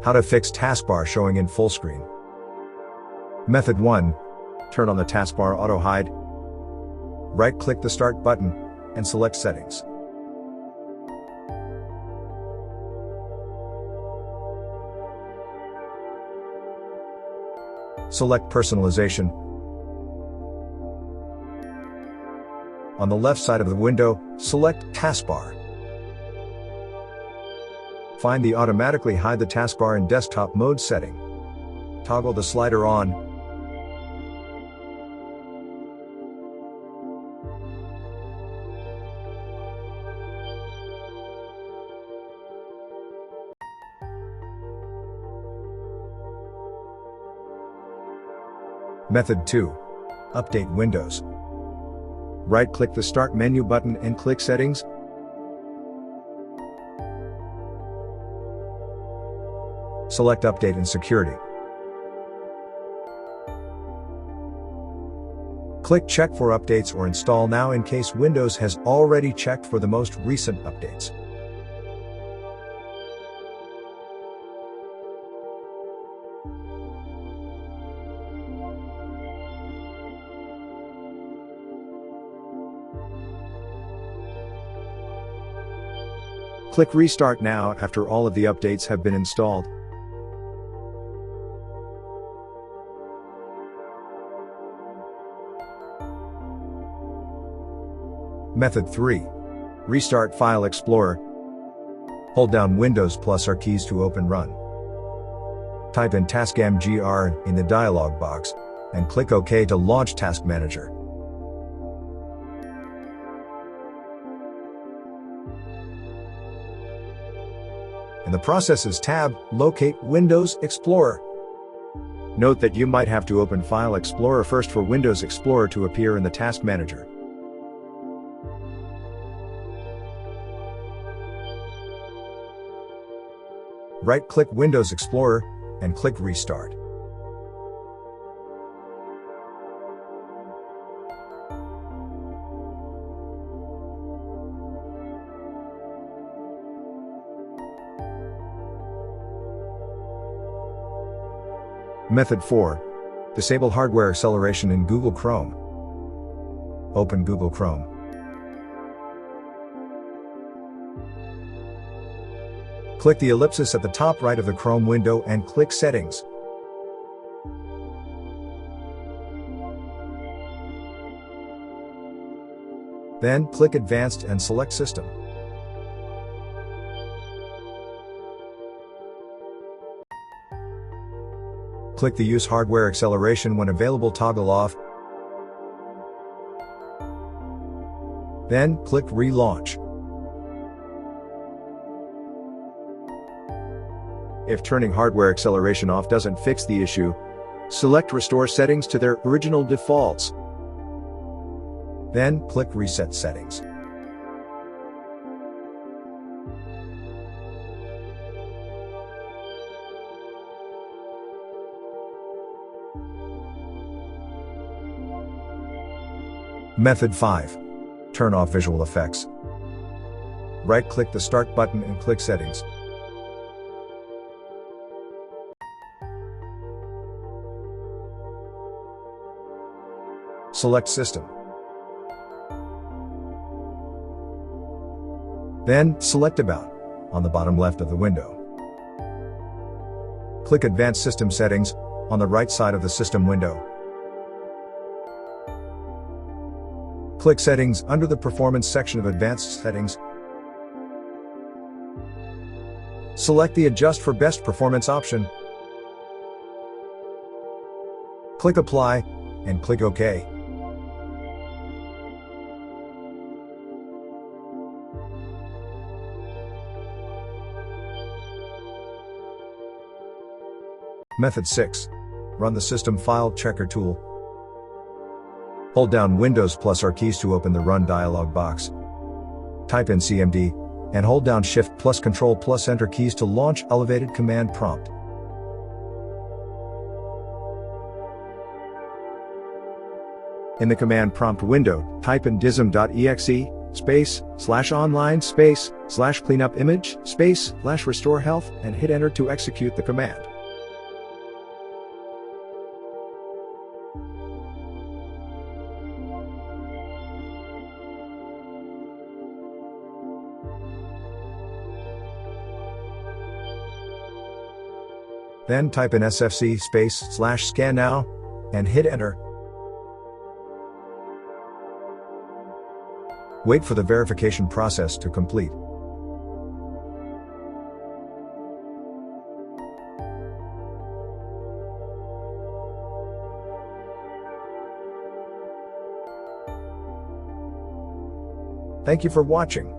How to fix taskbar showing in full screen. Method 1. Turn on the taskbar auto hide. Right-click the Start button and select Settings. Select Personalization. On the left side of the window, select Taskbar. Find the Automatically Hide the Taskbar in Desktop Mode setting. Toggle the slider on. Method 2. Update Windows. Right-click the Start menu button and click Settings. Select Update and Security. Click Check for updates or Install now in case Windows has already checked for the most recent updates. Click Restart now after all of the updates have been installed. Method 3. Restart File Explorer. Hold down Windows plus R keys to open Run. Type in taskmgr in the dialog box, and click OK to launch Task Manager. In the Processes tab, locate Windows Explorer. Note that you might have to open File Explorer first for Windows Explorer to appear in the Task Manager. Right-click Windows Explorer and click Restart. Method 4. Disable hardware acceleration in Google Chrome. Open Google Chrome. Click the ellipsis at the top right of the Chrome window and click Settings. Then click Advanced and select System. Click the Use Hardware Acceleration when available toggle off. Then click Relaunch. If turning hardware acceleration off doesn't fix the issue, select Restore Settings to their original defaults. Then click Reset Settings. Method 5. Turn off visual effects. Right-click the Start button and click Settings. Select System. Then, select About, on the bottom left of the window. Click Advanced System Settings, on the right side of the System window. Click Settings under the Performance section of Advanced Settings. Select the Adjust for Best Performance option. Click Apply, and click OK. Method 6. Run the System File Checker tool. Hold down Windows plus R keys to open the Run dialog box. Type in CMD, and hold down Shift plus Control plus Enter keys to launch Elevated Command Prompt. In the Command Prompt window, type in dism.exe, space/online space/cleanup image space/restore health and hit enter to execute the command. Then type in sfc space/scan now and hit enter. Wait for the verification process to complete. Thank you for watching.